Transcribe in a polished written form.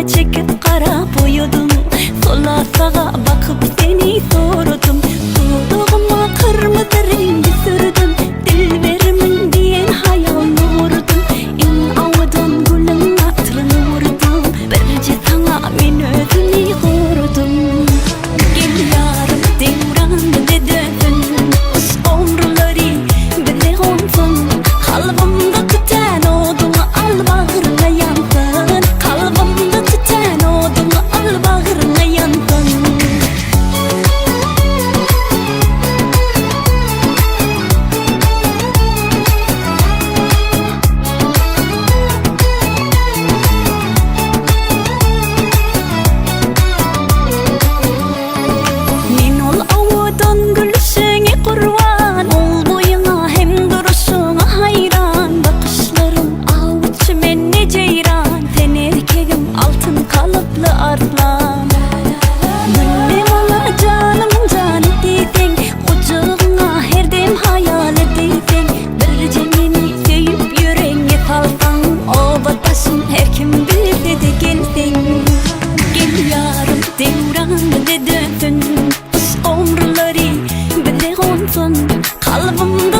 Çekip kara boyadım, sola sağa bakıp seni sordum. Dudağıma kırmızı rengi sürdüm, dilberimin diyen hayalini vurdum. En avadan gülün hatırını vurdum, birce sana men özümü kurdum. Gel yarım devran dedin, us omruları bize olsun. Kalbimde tüten odunu al bağrına yansın. Kalbimde tüten odunu al bağrına yansın. Men ol avudan gülüşüne kurban, ol boyuna hem duruşuna hayran. Bakışların avuç menne ceyran, sen erkeğim altın kalıplı arslan. Gülüm ola canımın canı diysen, kucağına her dem hayal ediysen. Birce meni söyüp yüreğine salsan, o bataşın her kim bilse de gelsen. Gel yarım devran dedin, us omruları bize olsun. Kalbimde